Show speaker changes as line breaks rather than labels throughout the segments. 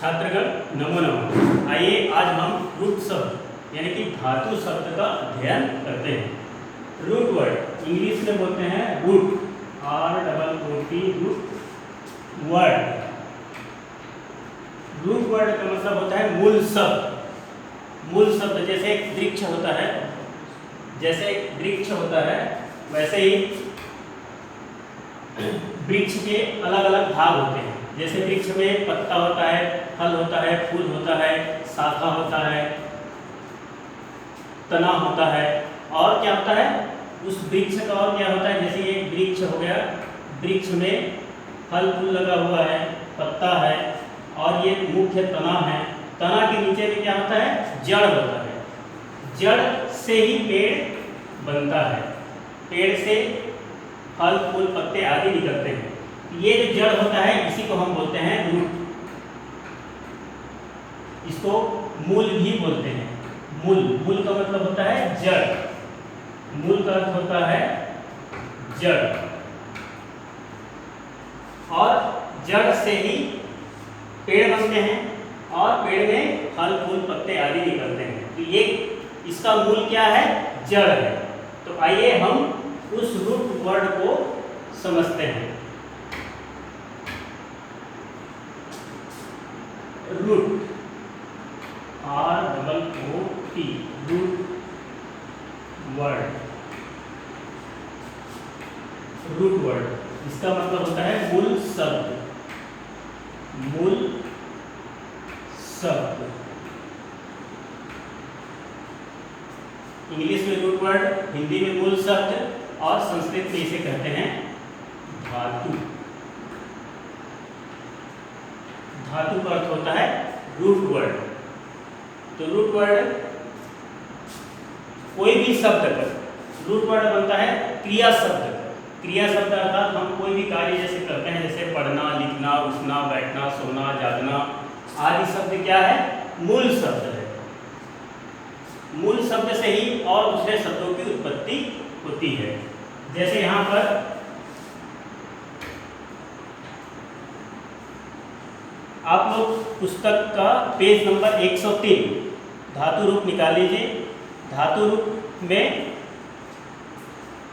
छात्रगण नमो नमः। आइए आज हम रूट शब्द यानी कि धातु शब्द का अध्ययन करते हैं। रूट वर्ड इंग्लिश में बोलते हैं root, ROOT root word. Root word का मतलब होता है मूल शब्द। मूल शब्द जैसे एक वृक्ष होता है, जैसे एक वृक्ष होता है वैसे ही वृक्ष के अलग अलग भाग होते हैं। जैसे वृक्ष में पत्ता होता है, फल होता है, फूल होता है, शाखा होता है, तना होता है, और क्या होता है उस वृक्ष का, और क्या होता है जैसे ये वृक्ष हो गया, वृक्ष में फल फूल लगा हुआ है, पत्ता है और ये मुख्य तना है। तना के नीचे में क्या होता है, जड़ होता है। जड़ से ही पेड़ बनता है, पेड़ से फल फूल पत्ते आदि निकलते हैं। ये जो जड़ होता है इसी को हम बोलते हैं रूट। इसको मूल भी बोलते हैं। मूल, मूल का मतलब होता है जड़। मूल का अर्थ होता है जड़, और जड़ से ही पेड़ बनते हैं और पेड़ में फल फूल पत्ते आदि निकलते हैं। तो ये इसका मूल क्या है, जड़ है। तो आइए हम उस रूट वर्ड को समझते हैं। Root, ROOT root word. Root word इसका मतलब होता है मूल शब्द। मूल शब्द इंग्लिश में रूट वर्ड, हिंदी में मूल शब्द, और संस्कृत में इसे कहते हैं धातु। धातु का अर्थ होता है रूट वर्ड। तो रूट वर्ड कोई भी शब्द का रूट वर्ड बनता है क्रिया शब्द। क्रिया शब्द अर्थात हम कोई भी कार्य जैसे करते हैं, जैसे पढ़ना, लिखना, उठना, बैठना, सोना, जागना आदि शब्द क्या है, मूल शब्द है। मूल शब्द से ही और दूसरे शब्दों की उत्पत्ति होती है। जैसे यहाँ पर आप लोग पुस्तक का पेज नंबर 103 धातु रूप निकाल लीजिए। धातु रूप में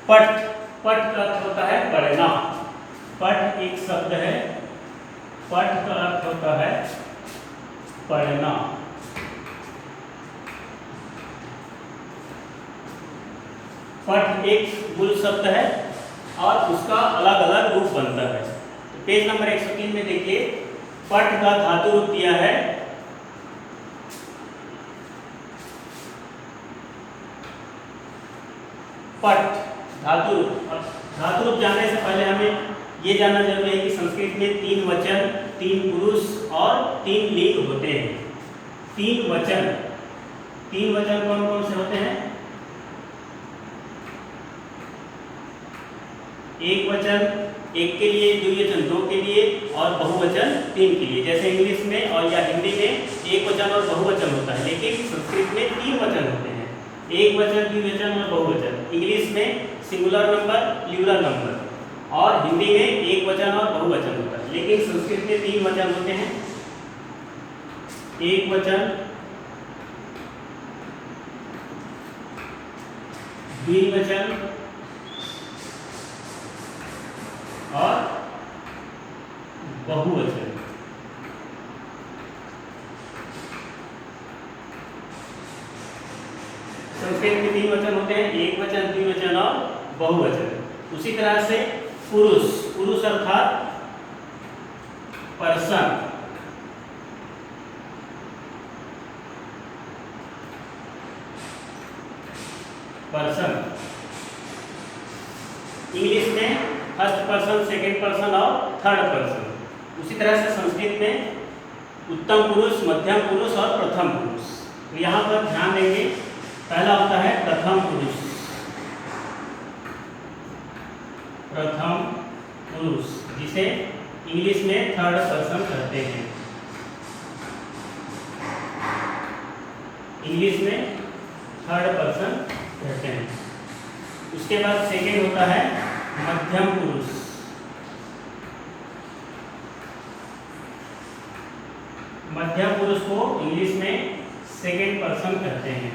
पठ, पठ का अर्थ होता है पढ़ना। पठ एक शब्द है, पठ का अर्थ होता है पढ़ना। पठ एक मूल शब्द है और उसका अलग अलग रूप बनता है। तो पेज नंबर 103 में देखिए, पठ का धातु रूप दिया है पठ। धातु रूप, धातु रूप जानने से पहले हमें ये जानना जरूरी है कि संस्कृत में 3 वचन, 3 पुरुष और 3 लिंग होते हैं। 3 वचन, 3 वचन कौन कौन से होते हैं? एक वचन एक के लिए, द्विवचन 2 के लिए और बहुवचन 3 के लिए। जैसे इंग्लिश में और या हिंदी में एक वचन और बहुवचन होता है, लेकिन संस्कृत में 3 वचन होते हैं, एक वचन, द्विवचन और बहुवचन। इंग्लिश में सिंगुलर नंबर, प्लूरल नंबर, और हिंदी में एक वचन और बहुवचन होता है, लेकिन संस्कृत में 3 वचन होते हैं, एक वचन, द्विवचन और बहुवचन। संस्कृत में 3 वचन होते हैं, एक वचन, द्विवचन और बहुवचन। उसी तरह से पुरुष, पुरुष अर्थात पर्सन, पर्सन इंग्लिश में फर्स्ट पर्सन, सेकंड पर्सन और थर्ड पर्सन। उसी तरह से संस्कृत में उत्तम पुरुष, मध्यम पुरुष और प्रथम पुरुष। तो यहाँ पर ध्यान देंगे, पहला होता है प्रथम पुरुष। प्रथम पुरुष जिसे इंग्लिश में थर्ड पर्सन कहते हैं। इंग्लिश में थर्ड पर्सन कहते हैं। उसके बाद सेकंड होता है मध्यम पुरुष। मध्यम पुरुष को इंग्लिश में सेकेंड पर्सन कहते हैं।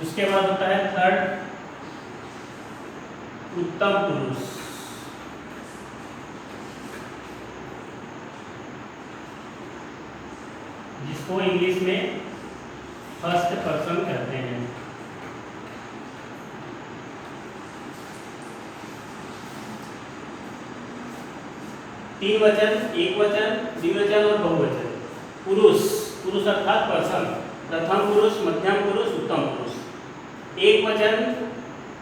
उसके बाद होता है थर्ड उत्तम पुरुष। जिसको इंग्लिश में फर्स्ट पर्सन कहते हैं। तीन वचन, एक वचन, द्विवचन और बहुवचन। पुरुष, पुरुष अर्थात पर्सन, प्रथम पुरुष, मध्यम पुरुष, उत्तम पुरुष। एक वचन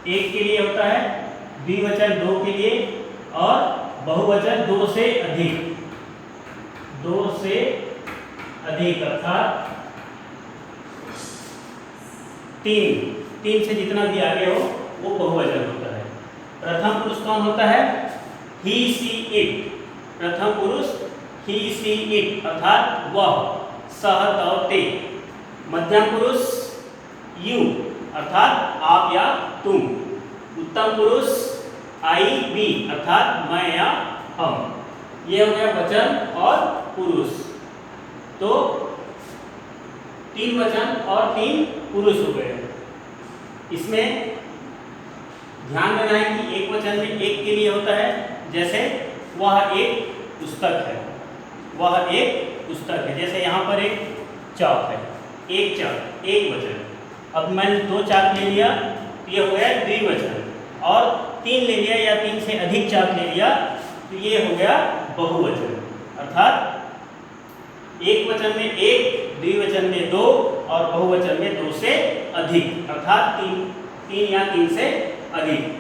एक के लिए होता है, द्विवचन दो के लिए और बहुवचन दो से अधिक। दो से अधिक अर्थात तीन, तीन से जितना भी आगे हो वो बहुवचन होता है। प्रथम पुरुष कौन होता है? ही, सी, इट। प्रथम पुरुष ही, सी, इट अर्थात वह, सह, तव, ते। मध्यम पुरुष यू अर्थात आप या तुम। उत्तम पुरुष आई, वी अर्थात मैं या हम। ये हो गया वचन और पुरुष। तो तीन वचन और तीन पुरुष हो गए। इसमें ध्यान देना है कि एक वचन में एक के लिए होता है, जैसे वह एक पुस्तक है, वह एक पुस्तक है। जैसे यहाँ पर एक चाक है, एक चाक, एक वचन। अब मैंने दो चाक ले लिया तो ये हो गया द्विवचन, और तीन ले लिया या तीन से अधिक चाक ले लिया तो ये हो गया बहुवचन। अर्थात एक वचन में एक, द्विवचन में दो और बहुवचन में दो से अधिक अर्थात तीन या तीन से अधिक।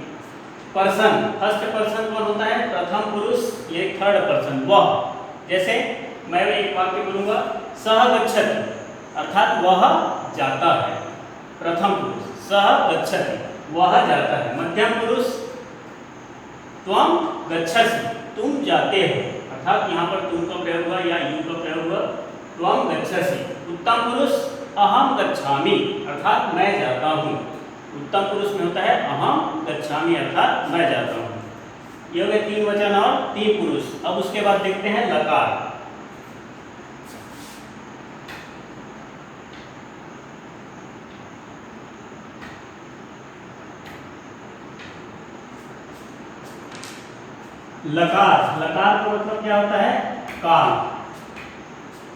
पर्सन, फर्स्ट पर्सन कौन होता है? प्रथम पुरुष, ये थर्ड पर्सन वह। जैसे मैं एक वाक्य बोलूंगा, सह गच्छति अर्थात वह जाता है। प्रथम पुरुष सह गच्छति, वह जाता है। मध्यम पुरुष त्वं गच्छसि, तुम जाते हो अर्थात यहाँ पर तुम का प्रयोग हुआ या यू का प्रयोग हुआ, त्वं गच्छसि। उत्तम पुरुष अहम गच्छामि अर्थात मैं जाता हूँ। उत्तम पुरुष में होता है अहम गच्छामि अर्थात मैं जाता हूँ। ये हो गए तीन वचन और तीन पुरुष। अब उसके बाद देखते हैं लकार। लकार, लकार का मतलब क्या होता है? काल।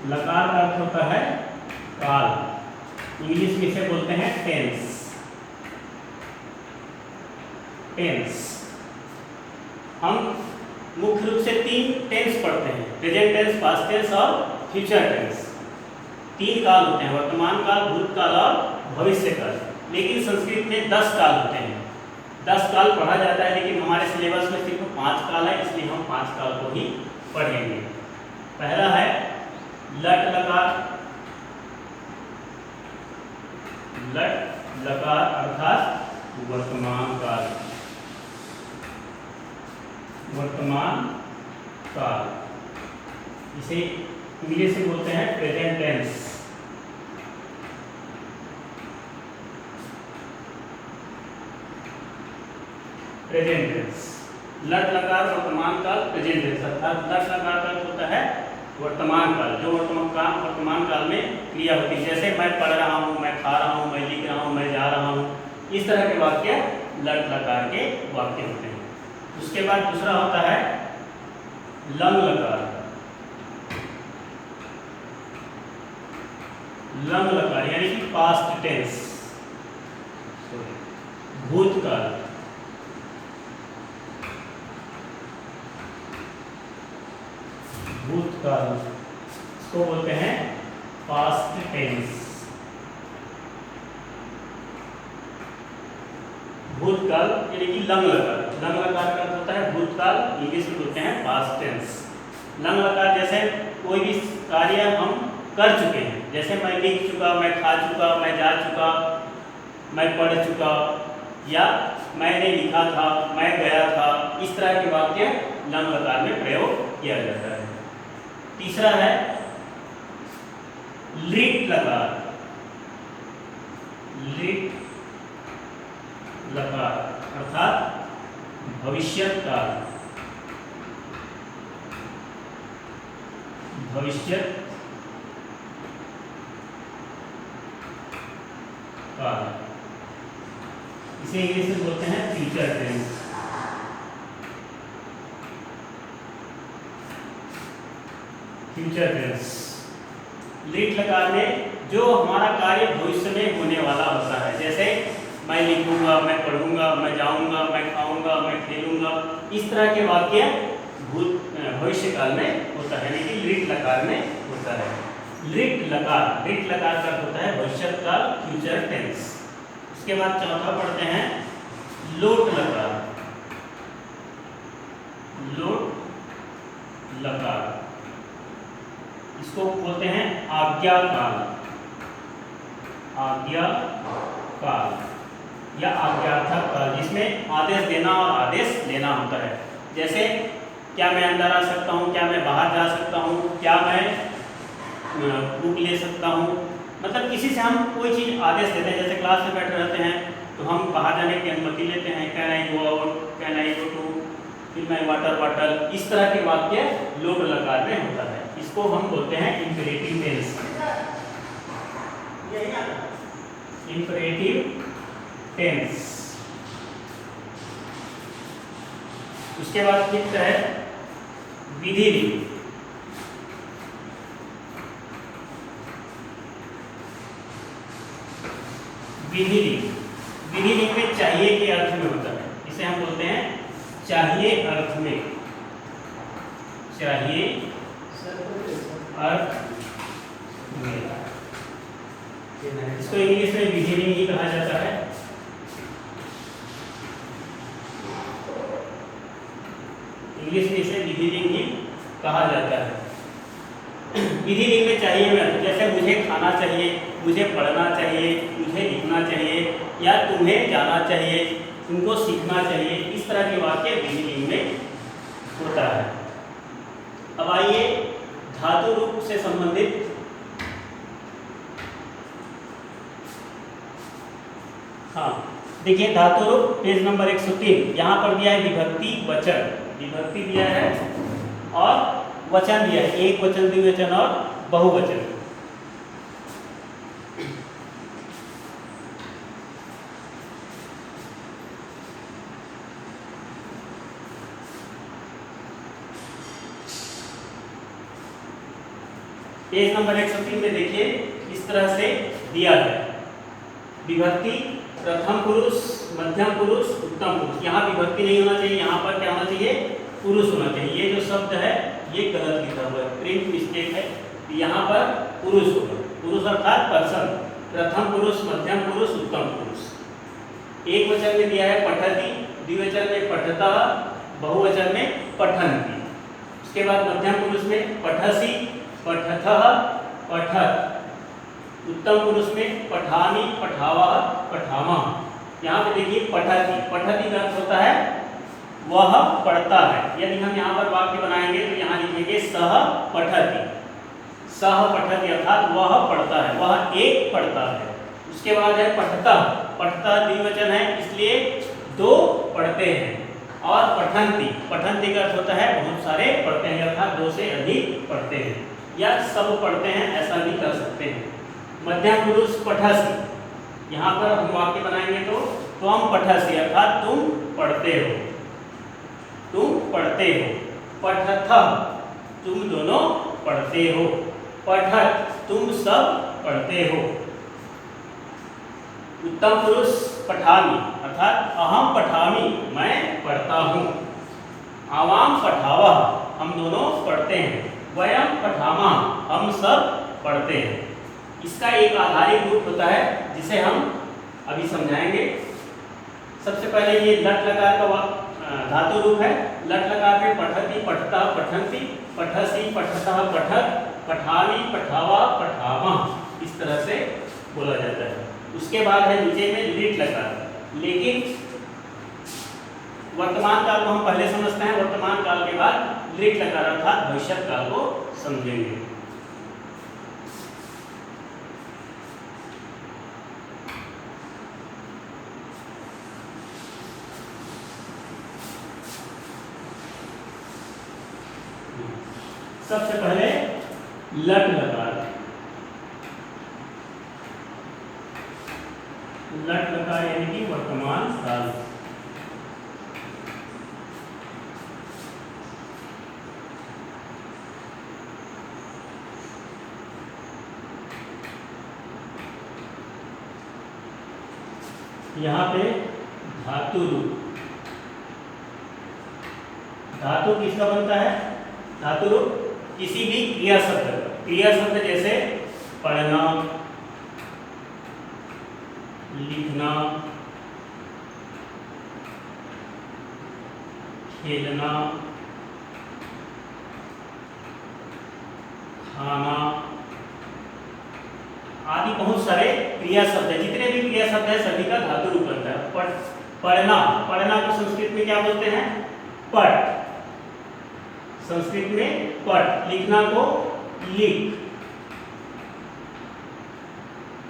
लकार का अर्थ होता है काल। इंग्लिश में इसे बोलते हैं टेंस। टेंस हम मुख्य रूप से तीन टेंस पढ़ते हैं, प्रेजेंट टेंस, पास्ट टेंस और फ्यूचर टेंस। तीन काल होते हैं, वर्तमान काल, भूतकाल और भविष्य काल। लेकिन संस्कृत में 10 काल होते हैं। 10 काल पढ़ा जाता है, लेकिन हमारे सिलेबस में सिर्फ 5 काल है, इसलिए हम 5 काल को ही पढ़ेंगे। पहला है लट लकार। लट लकार अर्थात वर्तमान काल। वर्तमान काल, इसे इंग्लिश में बोलते हैं प्रेजेंट टेंस। Present tense. लट लकार वर्तमान काल, प्रेजेंट टेंस अर्थात लट लकार का अर्थ होता है वर्तमान काल, जो वर्तमान काल में क्रिया होती है। जैसे मैं पढ़ रहा हूँ, मैं खा रहा हूँ, मैं लिख रहा हूँ, मैं जा रहा हूँ, इस तरह के वाक्य लट लकार के वाक्य होते हैं। उसके बाद दूसरा होता है लंग लकार। लंग लकार यानी कि पास्ट टेंस, भूतकाल। भूतकाल इसको बोलते हैं पास्ट टेंस। भूतकाल यानी कि लंग लकार। लंग लकार का अर्थ होता है भूतकाल, इंग्लिश में बोलते हैं पास्ट टेंस। लंग लकार जैसे कोई भी कार्य हम कर चुके हैं, जैसे मैं लिख चुका, मैं खा चुका, मैं जा चुका, मैं पढ़ चुका, या मैंने लिखा था, मैं गया था, इस तरह के वाक्य लंग लकार में प्रयोग किया जाता है। तीसरा है लिट लकार। लिट लकार अर्थात भविष्यत काल। भविष्य काल, इसे इंग्लिश में बोलते हैं फ्यूचर टेंस। फ्यूचर टेंस लीट लकार में जो हमारा कार्य भविष्य में होने वाला होता है, जैसे मैं लिखूंगा, मैं पढ़ूंगा, मैं जाऊंगा, मैं खाऊंगा, मैं खेलूंगा, इस तरह के वाक्य भविष्य काल में होता है, लेकिन लीट लकार में होता है। लीट लकार का होता है भविष्य काल, फ्यूचर टेंस। उसके बाद चौथा पढ़ते हैं लोट लकार। लोट लकार इसको बोलते हैं आज्ञा काल। आज्ञा काल या आज्ञार्थक काल, जिसमें आदेश देना और आदेश लेना होता है। जैसे क्या मैं अंदर आ सकता हूँ, क्या मैं बाहर जा सकता हूँ, क्या मैं बुक ले सकता हूँ, मतलब किसी से हम कोई चीज़ आदेश देते हैं। जैसे क्लास में बैठे रहते हैं तो हम बाहर जाने की अनुमति लेते हैं, can I go out, can I go to, फिर मैं वाटर बॉटल, इस तरह के वाक्य लोट लकार में होता है। इसको हम बोलते हैं इंपेरेटिव टेंस। Imperative tense. उसके बाद फिफ्थ है विधि लिंग। विधि लिंग में चाहिए के अर्थ में होता है, इसे हम बोलते हैं चाहिए अर्थ में। चाहिए अर्थ में, इसको इंग्लिश में विधि लिंग ही कहा जाता है। इंग्लिश में इसे विधि लिंग ही कहा जाता है। विधि लिंग में चाहिए में, जैसे मुझे खाना चाहिए, मुझे पढ़ना चाहिए, मुझे लिखना चाहिए, या तुम्हें जाना चाहिए, तुमको सीखना चाहिए, इस तरह के वाक्य विधि लिंग में होता है। अब आइए धातु रूप से संबंधित देखिए धातु रूप पेज नंबर 103। यहाँ पर दिया है विभक्ति वचन, विभक्ति दिया है और वचन दिया है, एक वचन, द्विवचन और बहुवचन। पेज नंबर 103 में देखिए इस तरह से दिया है विभक्ति प्रथम पुरुष, मध्यम पुरुष, उत्तम पुरुष। यहाँ विभक्ति नहीं होना चाहिए, यहाँ पर क्या होना चाहिए, पुरुष होना चाहिए। ये जो शब्द है ये गलत लिखा हुआ है, प्रिंट मिस्टेक है, यहाँ पर पुरुष होगा। पुरुष अर्थात पर्सन, प्रथम पुरुष, मध्यम पुरुष, उत्तम पुरुष। एक वचन में दिया है पठति, द्विवचन में पठतः, बहुवचन में पठन्ति। उसके बाद मध्यम पुरुष में पठसि, पठथः, पठत। उत्तम पुरुष में पठामि, पठावः, पठामः। यहाँ पे देखिए पठति, पठति का अर्थ होता है वह पढ़ता है। यदि हम यहाँ पर वाक्य बनाएंगे तो यहाँ लिखेंगे सह पठति। सह पठति अर्थात वह पढ़ता है, वह एक पढ़ता है। उसके बाद है पठतः, पठतः द्विवचन है इसलिए दो पढ़ते हैं। और पठन्ति, पठन्ति का अर्थ होता है बहुत सारे पढ़ते हैं अर्थात दो से अधिक पढ़ते हैं, या सब पढ़ते हैं, ऐसा भी कर सकते हैं। मध्यम पुरुष पठसि, यहाँ पर हम वाक्य बनाएंगे तो त्वम पठसि अर्थात तुम पढ़ते हो, तुम पढ़ते हो। पठथः, तुम दोनों पढ़ते हो। पठत, तुम सब पढ़ते हो। उत्तम पुरुष पठामि अर्थात अहम पठामि, मैं पढ़ता हूँ। आवाम पठावः, हम दोनों पढ़ते हैं। वयम पठामः, हम सब पढ़ते हैं। इसका एक आधारित रूप होता है जिसे हम अभी समझाएंगे। सबसे पहले ये लट लकार का धातु रूप है। लट लकार में पठति, पठता, पठन्ति, पठसि, पठतः, पठत, पठामि, पठावा, पठामः, इस तरह से बोला जाता है। उसके बाद है नीचे में लीट लकार। लेकिन वर्तमान काल को हम पहले समझते हैं, वर्तमान काल के बाद लीट लकार अर्थात भविष्य काल को समझेंगे। सबसे पहले लट लकार, लट लकार यानी कि वर्तमान काल। यहाँ पे धातु रूप, धातु किसका बनता है? धातु रूप किसी भी क्रिया शब्द का, क्रिया शब्द जैसे पढ़ना, लिखना, खेलना, खाना आदि बहुत सारे क्रिया शब्द है। जितने भी क्रिया शब्द है सभी का धातु रूप बनता है। पढ़ना, पढ़ना को संस्कृत में क्या बोलते हैं? पठ, संस्कृत में पठ। लिखना को लिख,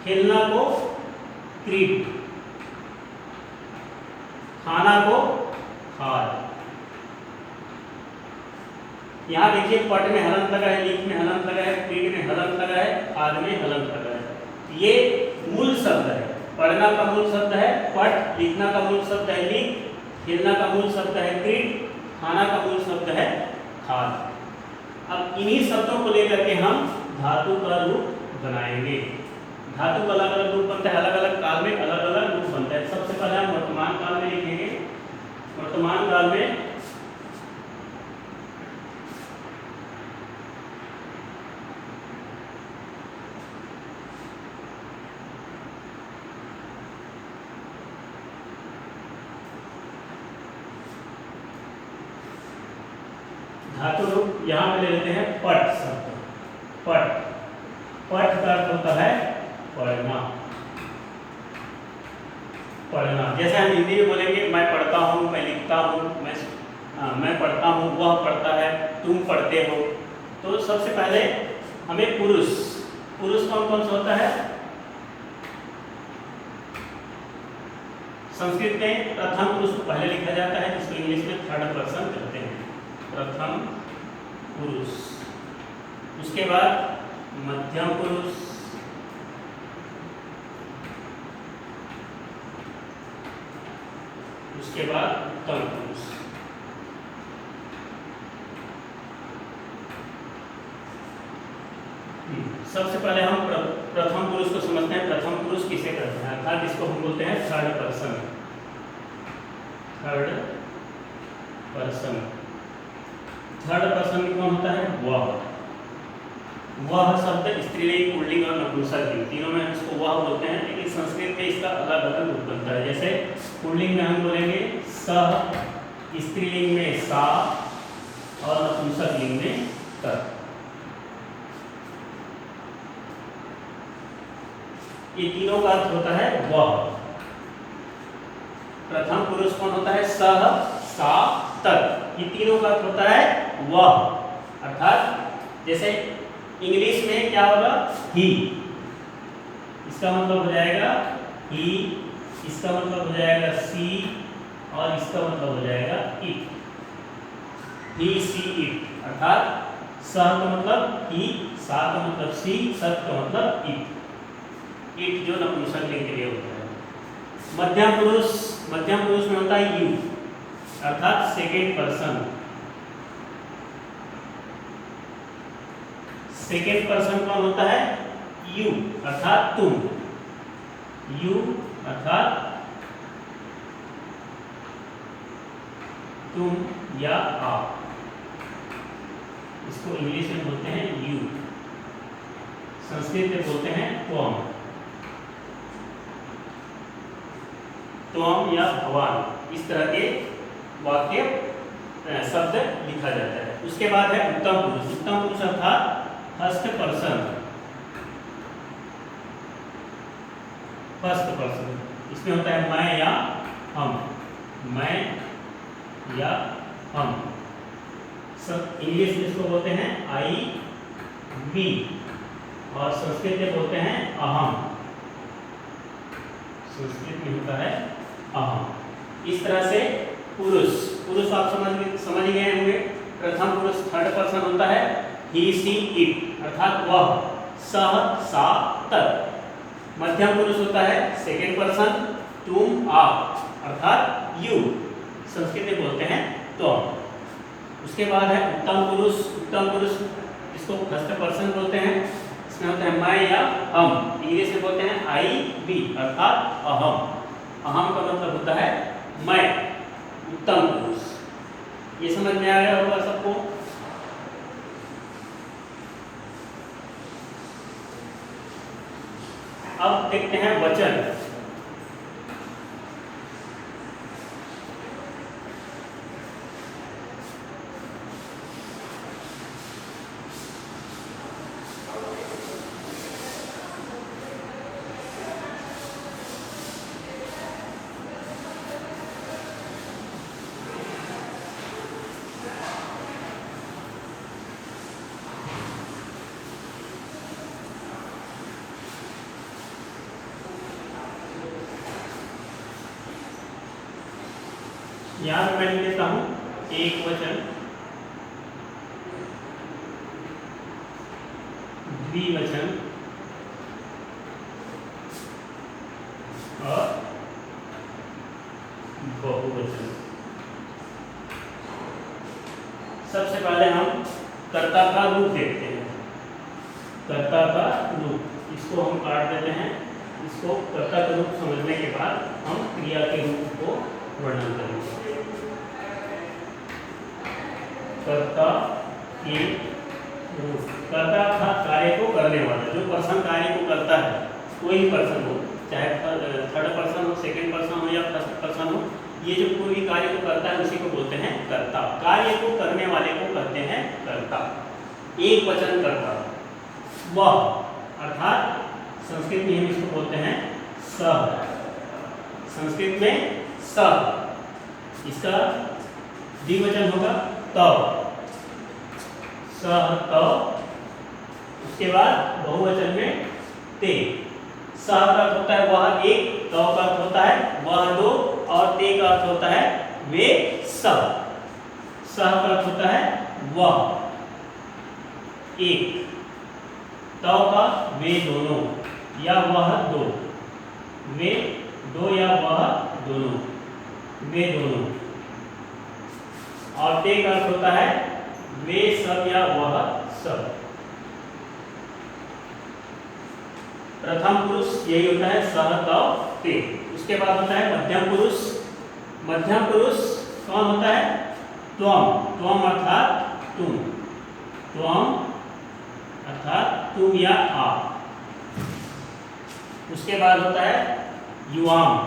खेलना को क्रीड, खाना को खाद। यहाँ देखिए पट में हलंत लगा है, लिख में हलंत लगा है, क्रीड में हलंत लगा है, खाद में हलंत लगा है। ये मूल शब्द है। पढ़ना का मूल शब्द है पट, लिखना का मूल शब्द है लिख, खेलना का मूल शब्द है क्रीड, खाना का मूल शब्द है खाद। अब इन्हीं शब्दों को लेकर के हम धातु का रूप बनाएंगे। धातु का अलग अलग रूप बनता है, अलग अलग काल में अलग अलग रूप बनता है। सबसे पहले हम वर्तमान काल में लिखेंगे। वर्तमान काल में धातु रूप यहाँ पे ले लेते हैं पट शब्द। पट, पट का अर्थ होता है पढ़ना, पढ़ना। जैसे हम हिंदी में बोलेंगे मैं पढ़ता हूँ, मैं लिखता हूँ, मैं पढ़ता हूँ, वह पढ़ता है, तुम पढ़ते हो। तो सबसे पहले हमें पुरुष, पुरुष कौन कौन सा होता है? संस्कृत में प्रथम पुरुष को पहले लिखा जाता है, जिसको इंग्लिश में थर्ड पर्सन कहते हैं। प्रथम पुरुष, उसके बाद मध्यम पुरुष, उसके बाद उत्तम पुरुष। सबसे पहले हम प्रथम पुरुष को समझते हैं। प्रथम पुरुष किसे कहते हैं? अर्थात इसको हम बोलते हैं third person. Third person, third person कौन होता है? वह। वह शब्द स्त्रीलिंग, पुल्लिंग और नपुंसकलिंग तीनों में इसको वह बोलते हैं, लेकिन संस्कृत में इसका अलग अलग रूप बनता है। जैसे पुल्लिंग में हम बोलेंगे सह, स्त्रीलिंग में सा और नपुंसकलिंग में तत्। ये तीनों का अर्थ होता है वह। प्रथम पुरुष कौन होता है? सह, सा, तत्। ये तीनों का अर्थ होता है वह। अर्थात जैसे इंग्लिश में क्या होगा? ही, इसका मतलब हो जाएगा ही, इसका मतलब हो जाएगा सी और इसका मतलब हो जाएगा इट। He, C, it. अर्थात सह का मतलब ही, सा का मतलब सी, तत् का मतलब इट। इट जो नपुंसकलिंग के लिए होता है। मध्यम पुरुष, मध्यम पुरुष में होता है यू, अर्थात सेकेंड पर्सन। सेकेंड पर्सन कौन होता है? यू, अर्थात तुम। यू अर्थात तुम या आप। इसको इंग्लिश में बोलते हैं यू, संस्कृत में बोलते हैं त्वम। त्वम या भवान, इस तरह के वाक्य शब्द लिखा जाता है। उसके बाद है उत्तम पुरुष। उत्तम पुरुष अर्थात फर्स्ट पर्सन। फर्स्ट पर्सन, इसमें होता है मैं या हम, मैं या हम। सब इंग्लिश में इसको बोलते हैं आई, वी, और संस्कृत में बोलते हैं अहम। संस्कृत में होता है अहम। इस तरह से पुरुष, पुरुष आप समझ गए होंगे। प्रथम पुरुष थर्ड पर्सन होता है ही सी इट अर्थात वह, सह सा तत्। मध्यम पुरुष होता है सेकेंड पर्सन, तुम आप अर्थात यू, संस्कृत में बोलते हैं तुम। उसके बाद है उत्तम पुरुष। उत्तम पुरुष इसको फर्स्ट पर्सन बोलते हैं, इसमें होता है मैं या हम। इंग्लिश में बोलते हैं आई बी अर्थात अहम। अहम का मतलब होता है मैं, उत्तम पुरुष। ये समझ में आया होगा सबको। अब देखते हैं वचन। यहाँ पे मैं लिख देता हूँ एक वचन, द्विवचन और बहुवचन। सबसे पहले हम कर्ता का रूप देखते हैं। कर्ता का रूप, इसको हम काट देते हैं। इसको कर्ता का रूप समझने के बाद हम क्रिया के रूप को वर्णन करेंगे। कर्ता के रूप, कर्ता अर्थात कार्य को करने वाला, जो पर्सन कार्य को करता है, कोई भी पर्सन हो, चाहे थर्ड पर्सन हो, सेकंड पर्सन हो या फर्स्ट पर्सन हो, ये जो कोई भी कार्य को करता है उसी को बोलते हैं कर्ता। कार्य को करने वाले को कहते हैं कर्ता। एक वचन कर्ता, वह अर्थात संस्कृत में हम इसको बोलते हैं सह। संस्कृत में सह, इसका द्विवचन होगा तव, सह तव। उसके बाद बहुवचन में ते। सह का अर्थ होता है वह एक, तव का अर्थ होता है वह दो, और ते का अर्थ होता है वे सब। सह का अर्थ होता है वह एक, तव का वे दोनों या वह दो, वे दो या वह दोनों, वे दोनों। और ते का अर्थ होता है वे सब या वह सब। प्रथम पुरुष यही होता है सह तव ते। उसके बाद होता है मध्यम पुरुष। मध्यम पुरुष कौन होता है? त्वम। त्वम अर्थात तुम, त्वम अर्थात तुम या आप। उसके बाद होता है युवाम।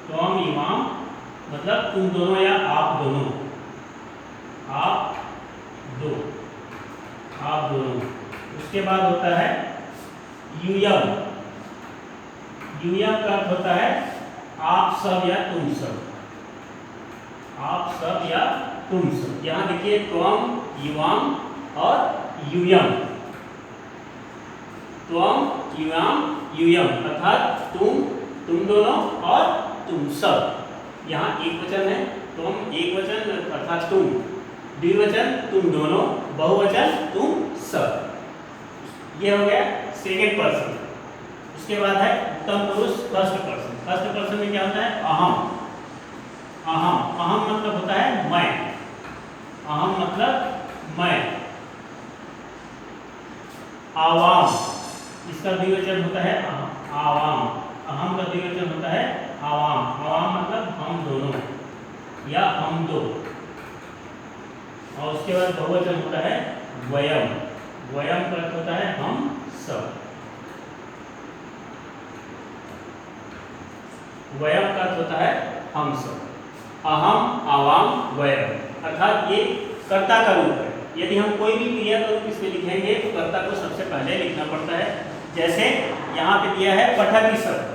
त्वम युवाम मतलब तुम दोनों या आप दोनों, आप दो, आप दोनों। उसके बाद होता है यूयम। यूयम का अर्थ होता है आप सब या तुम सब, आप सब या तुम सब। यहाँ देखिए त्वम, युवाम और यूयम। त्वम, युवाम, यूयम अर्थात तुम दोनों और तुम सब। यहाँ एक वचन है, तुम एक वचन अर्थात तुम, द्विवचन तुम दोनों, बहुवचन तुम सब। ये हो गया सेकेंड पर्सन। उसके बाद है उत्तम पुरुष फर्स्ट पर्सन। फर्स्ट पर्सन में क्या होता है? अहम। अहम, अहम मतलब होता है मैं, अहम मतलब मैं। आवाम, इसका द्विवचन होता है आवाम। अहम का द्विवचन होता है आवाम। आवाम मतलब हम दोनों या हम दो। और उसके बाद बहुवचन होता है वयम। वयम का अर्थ होता है हम सब। वयम का अर्थ होता है हम सब। अहम, आवाम, वयम अर्थात ये कर्ता का रूप है। यदि हम कोई भी क्रिया का रूप इसमें लिखेंगे तो कर्ता को सबसे पहले लिखना पड़ता है। जैसे यहाँ पे दिया है पठति शब्द,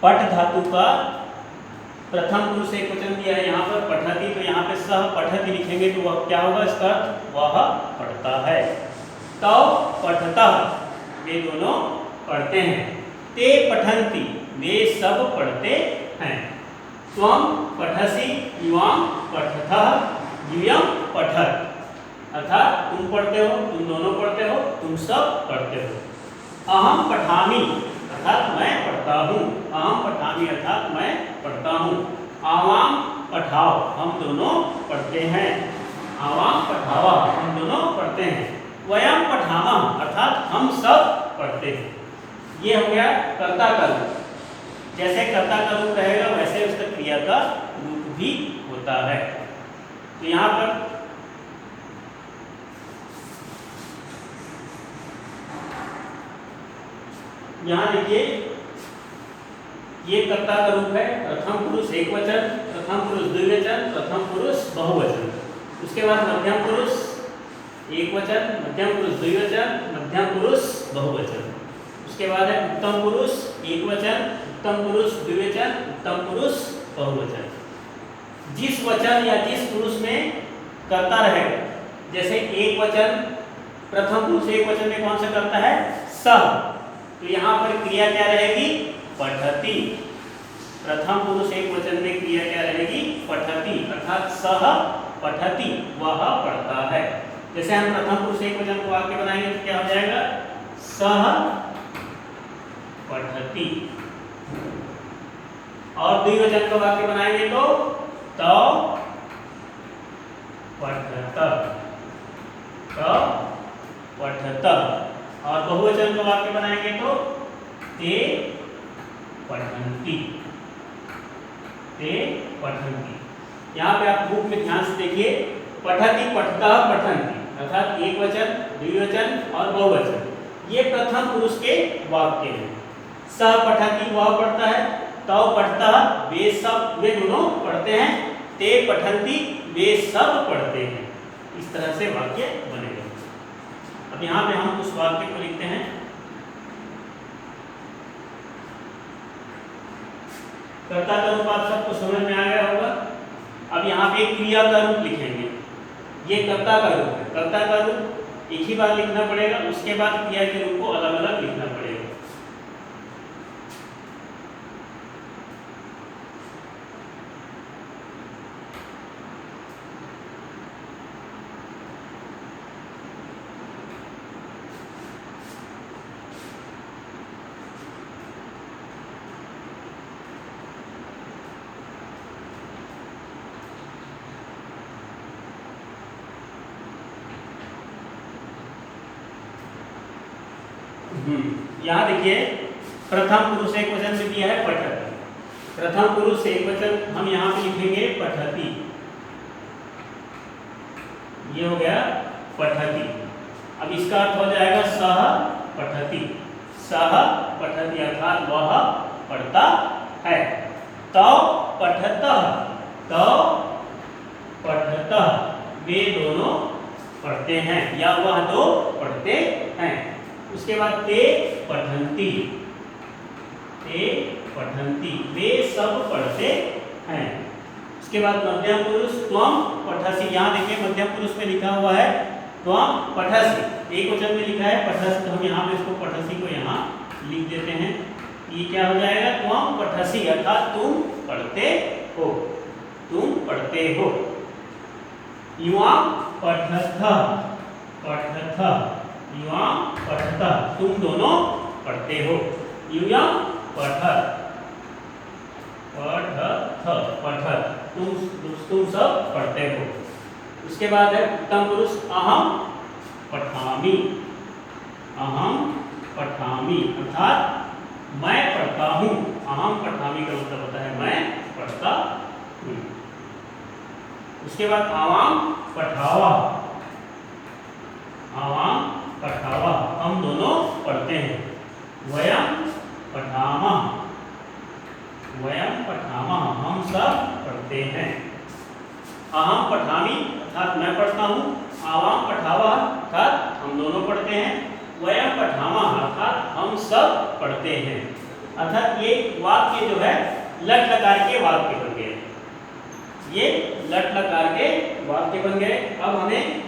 पठ धातु का प्रथम पुरुष एक वचन दिया है यहाँ पर पठति, तो यहाँ पे सह पठति लिखेंगे तो वह क्या होगा? इसका अर्थ वह पढ़ता है। तव पठतः, वे दोनों पढ़ते हैं। ते पठन्ति, वे सब पढ़ते हैं। त्वम पठसि, युवाम पठतः, यूयम पठत। तुम पढ़ते हो, तुम दोनों पढ़ते हो, तुम सब पढ़ते हो। अहम पठामि अर्थात मैं पढ़ता हूँ। अहम पठामि अर्थात मैं पढ़ता हूँ। आवाम पठाओ हम दोनों पढ़ते हैं। आवाम पठावा हम दोनों पढ़ते हैं। वयम पठामः अर्थात हम सब पढ़ते हैं। ये हो गया कर्ता का रूप। जैसे कर्ता का रूप रहेगा वैसे उसका क्रिया का रूप भी होता है। तो यहाँ पर यहाँ देखिए ये कर्ता का रूप है। प्रथम पुरुष एक वचन, प्रथम पुरुष द्विवचन, प्रथम पुरुष बहुवचन। उसके बाद मध्यम पुरुष एक वचन, मध्यम पुरुष द्विवचन, मध्यम पुरुष बहुवचन। उसके बाद है उत्तम पुरुष एक वचन, उत्तम पुरुष द्विवचन, उत्तम पुरुष बहुवचन। जिस वचन या जिस पुरुष में कर्ता रहेगा, जैसे एक वचन प्रथम पुरुष एक वचन में कौन सा कर्ता है? सह। तो यहाँ पर क्रिया क्या रहेगी? पठति। प्रथम पुरुष एक वचन में क्रिया क्या रहेगी? पठति अर्थात सह पठति वह पढ़ता है। जैसे हम प्रथम पुरुष एक वचन को वाक्य बनाएंगे तो क्या हो जाएगा? सह पठति। और द्विवचन का वाक्य बनाएंगे तो तौ पठत, तौ पठत। और बहुवचन का वाक्य बनाएंगे तो ते पठन्ति, ते पठन्ति। यहाँ पे आप बुक में ध्यान से देखिए, पठति पठतः पठन्ति अर्थात एक वचन, द्विवचन और बहुवचन ये प्रथम पुरुष के वाक्य हैं। सह पठति वह पढ़ता है, तौ पठतः वे दोनों पढ़ते हैं, ते पठन्ति वे सब पढ़ते हैं। इस तरह से वाक्य बनेगा। अब यहाँ पे हम उस वाक्य को लिखते हैं। कर्ता का रूप आप सबको समझ में आ गया होगा। अब यहाँ पे क्रिया का रूप लिखेंगे। ये कर्ता का रूप है। कर्ता का रूप एक ही बार लिखना पड़ेगा, उसके बाद क्रिया के रूप को अलग अलग लिखना पड़ेगा। यहाँ देखिए प्रथम पुरुष एक वचन में दिया है पठति। प्रथम पुरुष एक वचन हम यहाँ पे लिखेंगे पठति। ये हो गया पठति। अब इसका अर्थ हो जाएगा सह पठति। सह पठति अर्थात वह पढ़ता है। तौ पठतः, तौ पठतः वे दोनों पढ़ते हैं या वह दो पढ़ते हैं। उसके बाद ते पठन्ति, ते पठन्ति वे सब पढ़ते हैं। उसके बाद मध्यम पुरुष त्वम पठसि। यहाँ देखिए मध्यम पुरुष में लिखा हुआ है त्वम पठसि, एक वचन में लिखा है पठसि, तो हम यहाँ पे इसको पठसि को यहाँ लिख देते हैं। ये क्या हो जाएगा? त्वम पठसि अर्थात तुम पढ़ते हो, तुम पढ़ते हो। युवाम पठतः, पठतः युवाम पठतः तुम दोनों पढ़ते हो। यूयम पठत, पठत पठत तुम सब पढ़ते हो। उसके बाद है उत्तम पुरुष अहम पठामि, अहम पठामि अर्थात मैं पढ़ता हूँ। अहम पठामि का मतलब होता है मैं पढ़ता हूँ। उसके बाद आवाम पठावा, आवाम पठावा हम दोनों पढ़ते हैं। वयम पठामः, वयम पठामः हम सब पढ़ते हैं। अहम पठामि अर्थात मैं पढ़ता हूँ। आवाम पठावा अर्थात हम दोनों पढ़ते हैं। वयम पठामः अर्थात हम सब पढ़ते हैं। अर्थात ये वाक्य जो है लट लकार के वाक्य बन गए। ये लट लकार के वाक्य बन गए। अब हमें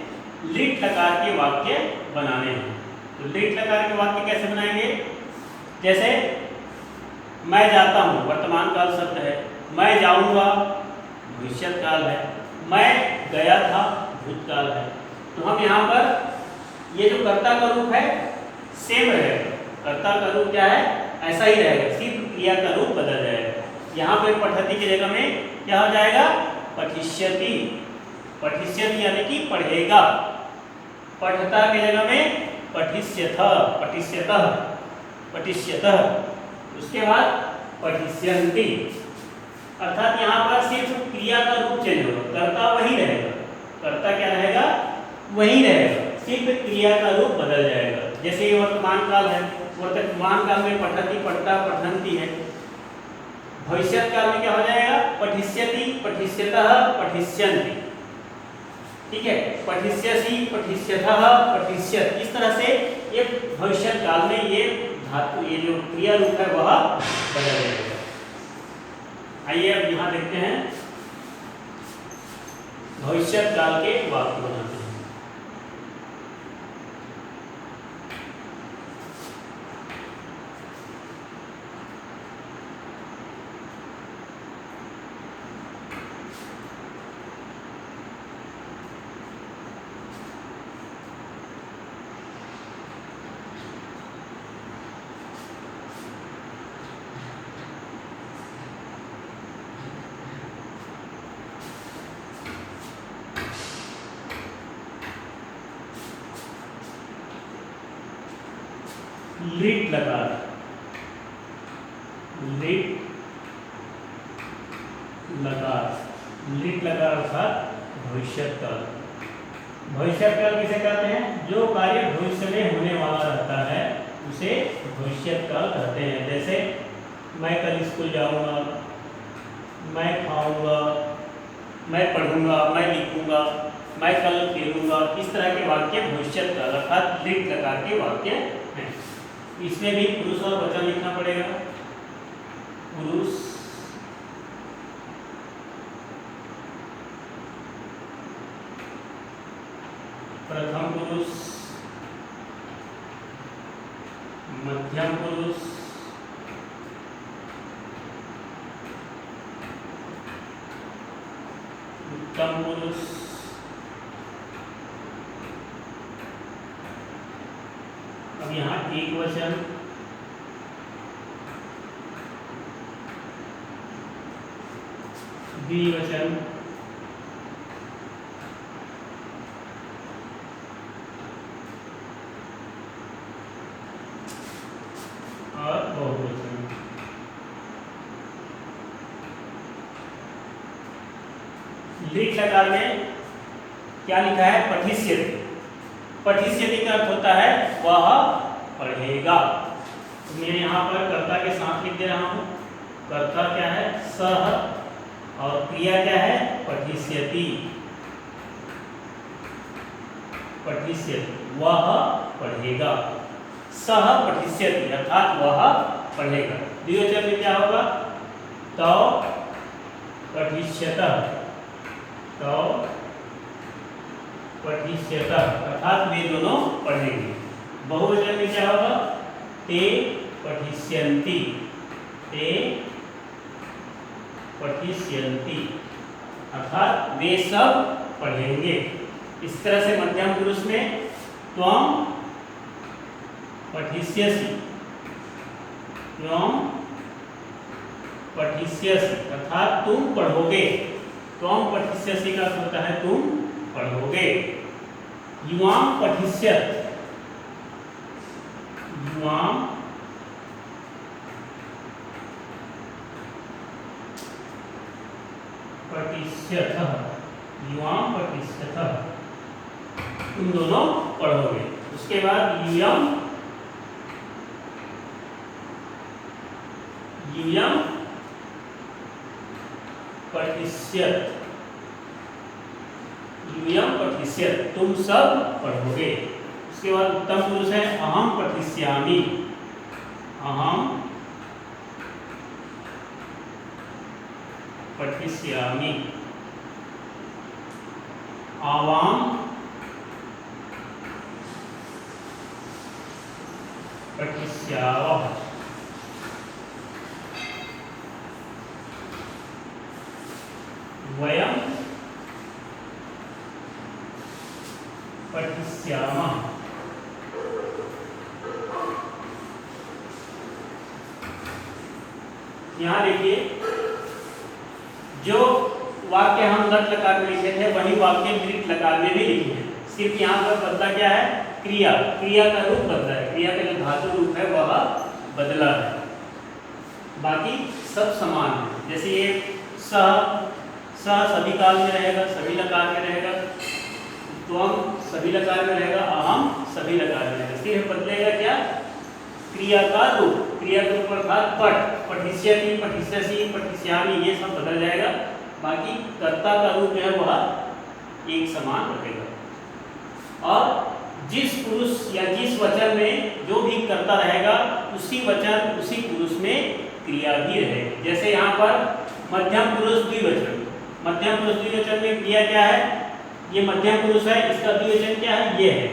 लिट लकार के वाक्य बनाने हैं। तो लिट लकार के वाक्य कैसे बनाएंगे? जैसे मैं जाता हूँ वर्तमान काल शब्द है, मैं जाऊँगा भविष्यत काल है, मैं गया था भूतकाल है। तो हम यहाँ पर ये जो कर्ता का रूप है सेम रहेगा, कर्ता का रूप क्या है ऐसा ही रहेगा, सिर्फ क्रिया का रूप बदल जाएगा। यहाँ पे पठति की जगह में क्या हो जाएगा पठिष्यति, पठिष्यति यानी कि पढ़ेगा, पठता की जगह में पठिष्यथ, पठिष्यतः, पठिष्यतः, उसके बाद पठिष्यन्ति। अर्थात यहाँ पर सिर्फ क्रिया का रूप चेंज होगा, कर्ता वही रहेगा, कर्ता क्या रहेगा वही रहेगा, सिर्फ क्रिया का रूप बदल जाएगा। जैसे ये वर्तमान काल है, वर्तमान काल में पठति पठता पठन्ति है, भविष्य काल में क्या हो जाएगा पठिष्यति पठिष्यतः पठिष्यन्ति, ठीक है, पठिष्यसि पठिष्यथः पठिष्यत्। इस तरह से ये भविष्य काल में ये धातु ये जो क्रिया रूप है वह बदल जाएगा। आइए अब यहाँ देखते हैं भविष्य काल के वाक्य बनाते हैं। लिट लकार, लिट लकार, लिट लकार अर्थात भविष्य काल। भविष्य काल किसे कहते हैं? जो कार्य भविष्य में होने वाला रहता है उसे भविष्य काल कहते हैं। जैसे मैं कल स्कूल जाऊंगा, मैं खाऊंगा, मैं पढ़ूंगा, मैं लिखूंगा, मैं कल खेलूंगा, इस तरह के वाक्य भविष्य काल अर्थात लिट लकार के वाक्य हैं। इसमें भी पुरुष और वचन लिखना पड़ेगा। पुरुष, प्रथम पुरुष, मध्यम पुरुष, उत्तम पुरुष, अब यहाँ एक वचन, द्विवचन, और बहुवचन। लिट लकार में क्या लिखा है? पठिष्यति। पठिष्यति का अर्थ होता है वह पढ़ेगा। तो मैं यहाँ पर कर्ता के साथ लिख दे रहा हूँ। कर्ता क्या है? सह, और क्रिया क्या है? पठिष्यति, पठिष्यति, वह पढ़ेगा। सह पठिष्यति अर्थात वह पढ़ेगा। द्विवचन में क्या होगा? तौ पठिष्यतः, तौ पठिष्यतः अर्थात वे दोनों पढ़ेंगे। बहुवचन में क्या होगा? ते पठिष्यन्ति, ते पठिष्यन्ति अर्थात वे सब पढ़ेंगे। इस तरह से मध्यम पुरुष में त्वं पठिष्यसि, त्वं पठिष्यसि अर्थात तुम पढ़ोगे। त्वं पठिष्यसि का अर्थ होता है तुम पढ़ोगे। युवां पठिष्यत्, युवां पठिष्यथः, युवां पठिष्यथः तुम दोनों पढ़ोगे। उसके बाद यूयं, यूयं पठिष्यत्, यूयं पठिष्यत् तुम सब पढ़ोगे। उसके बाद उत्तम पुरुष है अहं पठिष्यामि, अहं पठिष्यामि। आवां पठिष्यावः, वयं पठिष्यामः। यहाँ देखिए, जो वाक्य हम लट लकार में लिखे थे वही वाक्य दीर्घ लकार में भी लिखे हैं। सिर्फ यहाँ पर बदला क्या है, क्रिया, क्रिया का रूप बदला है, क्रिया का जो धातु रूप है वह बदला है, बाकी सब समान है। जैसे ये सह सभी काल में रहेगा, सभी लकार में रहेगा, त्वम सभी लकार में रहेगा, अहम सभी लकार में रहेगा। सिर्फ बदलेगा क्या, क्रिया का रूप, क्रिया के रूप अर्थात पठ, पठिष्यति, पठिष्यसि, पठिष्यामि, ये सब बदल जाएगा, बाकी कर्ता का रूप जो है वह एक समान रहेगा। और जिस पुरुष या जिस वचन में जो भी कर्ता रहेगा उसी वचन उसी पुरुष में क्रिया भी रहेगी। जैसे यहाँ पर मध्यम पुरुष द्विवचन, मध्यम पुरुष द्विवचन में क्रिया क्या है, ये मध्यम पुरुष है, इसका द्विवचन क्या है, ये है,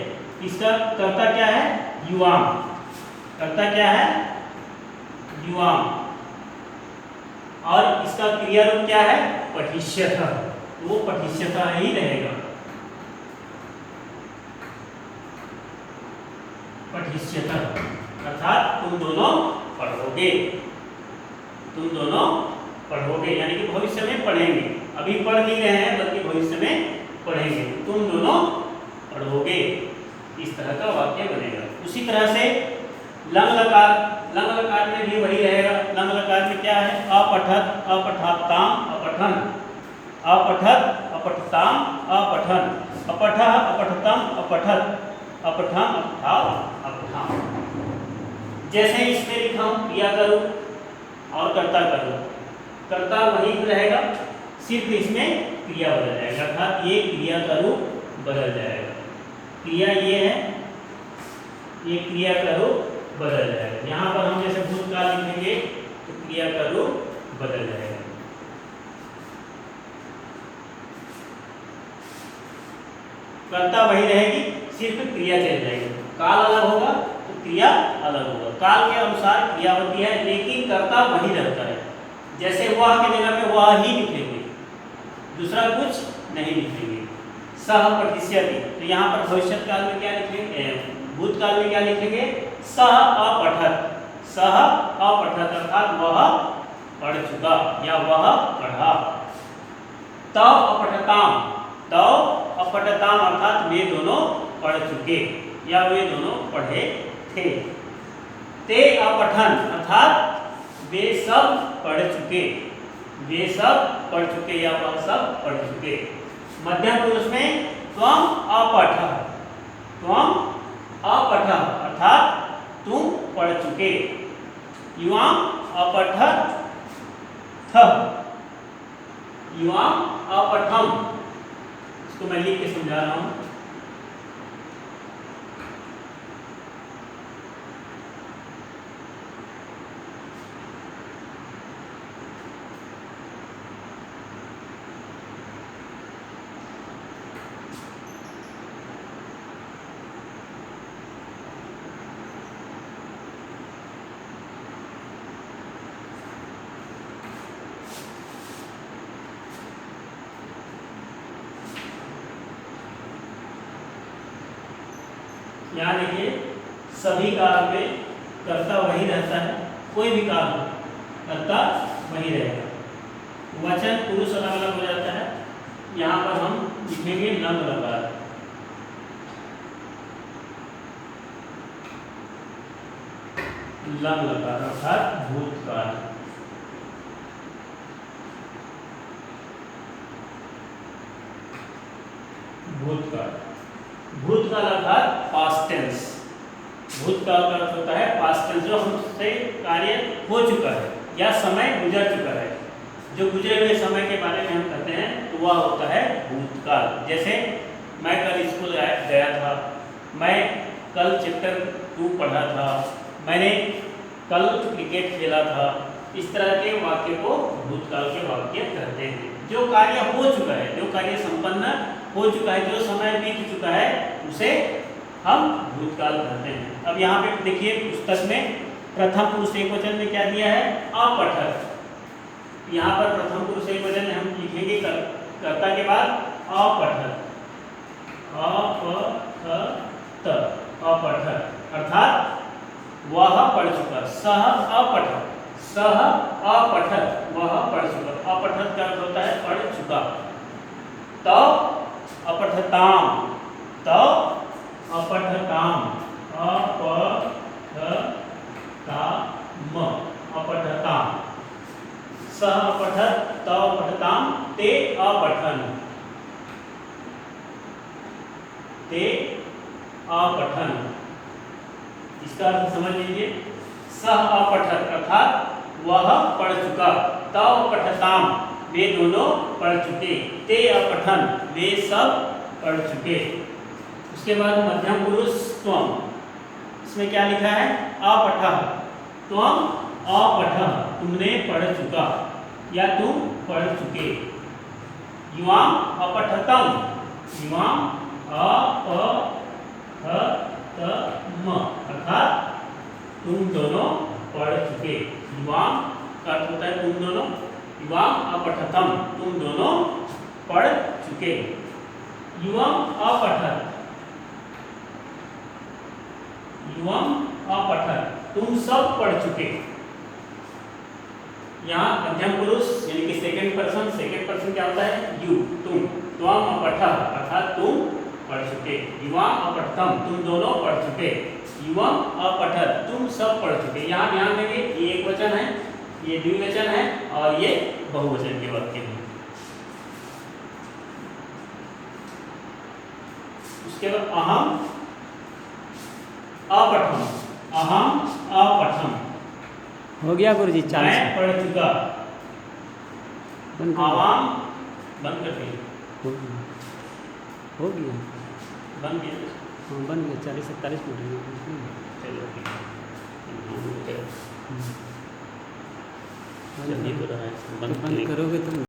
इसका कर्ता क्या है, युवाम, कर्ता क्या है, युवाम, और इसका क्रिया रूप क्या है, पठिष्यतः, तो वो पठिष्यतः ही रहेगा, पठिष्यतः, अर्थात तुम दोनों पढ़ोगे, तुम दोनों पढ़ोगे, यानी कि भविष्य में पढ़ेंगे, अभी पढ़ नहीं रहे हैं बल्कि भविष्य में पढ़ेंगे, तुम दोनों पढ़ोगे, इस तरह का वाक्य बनेगा। उसी तरह से लंग लकार, लंग लकार में भी वही रहेगा। लंग लकार में क्या है, अपठत, अपठताम, अपठन, अपठत, अपठताम, अपठन, अपठः, अपठतम, अपठत, अपठम, अपठाव, अपठाम। जैसे इसमें लिखा हूं क्रिया का रूप और कर्ता का रूप, कर्ता वही रहेगा, सिर्फ इसमें क्रिया बदल जाएगा, अर्थात ये क्रिया का रूप बदल जाएगा, क्रिया ये है, ये क्रिया का रूप बदल जाएगा। यहाँ पर हम जैसे भूतकाल लिखेंगे तो क्रिया का रूप बदल जाएगा। कर्ता वही रहेगी, सिर्फ क्रिया चल जाएगी, काल अलग होगा तो क्रिया अलग होगा, काल के अनुसार क्रिया होती है लेकिन कर्ता वही रहता है। जैसे वह की जगह में वह ही लिखेंगे, दूसरा कुछ नहीं लिखेंगे। सह पठिष्यति, तो यहाँ पर भविष्य काल में क्या लिखेंगे, भूतकाल में क्या लिखेंगे, सह अपठत, सह अपठत अर्थात वह पढ़ चुका या वह पढ़ा। तव अपठताम, तव अपठताम अर्थात वे दोनों पढ़ चुके या वे दोनों पढ़े थे। ते अपठन अर्थात वे सब पढ़ चुके, वे सब पढ़ चुके या वह सब पढ़ चुके। मध्यम पुरुष में त्वम अपठः, त्वम अपठः अर्थात तुम पढ़ चुके। युवाम अपठत थः, युवाम अपठम, इसको मैं लिख के समझा रहा हूं। यहाँ देखिए, सभी काल में कर्ता वही रहता है, कोई भी काल हो कर्ता वही रहेगा। वचन पुरुष अलग अलग हो जाता है, यहाँ पर हम लिखेंगे लंग लकार, लंग लकार अर्थात भूतकाल, भूतकाल, भूतकाल अर्थात पास्ट टेंस, भूतकाल का अर्थ होता है पास्ट टेंस, जो हमसे कार्य हो चुका है या समय गुजर चुका है, जो गुजरे हुए समय के बारे में हम कहते हैं तो वह होता है भूतकाल। जैसे मैं कल स्कूल गया था, मैं कल चैप्टर 2 पढ़ा था, मैंने कल क्रिकेट खेला था, इस तरह के वाक्य को भूतकाल के वाक्य कहते हैं। जो कार्य हो चुका है, जो कार्य संपन्न हो चुका है, जो समय बीत चुका है, उसे हम भूतकाल कहते हैं। अब यहाँ पे देखिए पुस्तक में प्रथम पुरुष एकवचन में क्या दिया है, अपठत, यहाँ पर प्रथम पुरुष एकवचन हम लिखेंगे कर्ता के बाद अपठत, अपठत, अपठत अर्थात वह पढ़ चुका। सह अपठत, सह अपठत वह पढ़ चुका। अपठत का अर्थ होता है पढ़ चुका। तो अपठताम, तो अपठताम, अपठताम, सह अपठत, तो अपठताम, ते अपठन, ते अपठन। इसका अर्थ समझ लीजिए। सह अपठत अर्थात वह पढ़ चुका। तव पठताम वे दोनों पढ़ चुके। ते अपठन वे सब पढ़ चुके। उसके बाद मध्यम पुरुष त्वम, इसमें क्या लिखा है? अपठः, त्वम अपठः तुमने पढ़ चुका या तुम पढ़ चुके। युवाम अपठतम, युवाम अपठतम अर्थात तुम दोनों पढ़ चुके। युवाम का अर्थ होता है तुम दोनों। युवाम अपठतम तुम दोनों पढ़ चुके। युवाम अपठत, युवाम अपठत तुम सब पढ़ चुके। यहाँ मध्यम पुरुष यानी कि सेकंड पर्सन क्या होता है? यू, तुम। त्वम अपठः अर्थात तुम पढ़ चुके। युवाम अपठतम तुम दोनों पढ़ चुके। युवम अपठत तुम सब पढ़ चुके। यहाँ ध्यान देंगे ये एक वचन है, ये द्विवचन है और ये बहुवचन के वाक्य है। उसके बाद अहम अपठम, अहम अपठम
हो गया गुरुजी? 40
मैं पढ़ चुका। आवाम बंद कर दिए।
हो गया, हो गया,
बन गया।
हाँ बन गया। 40-41 मिनट।
चलो ठीक है। जल्दी तो रहा है, बंद
करोगे तुम।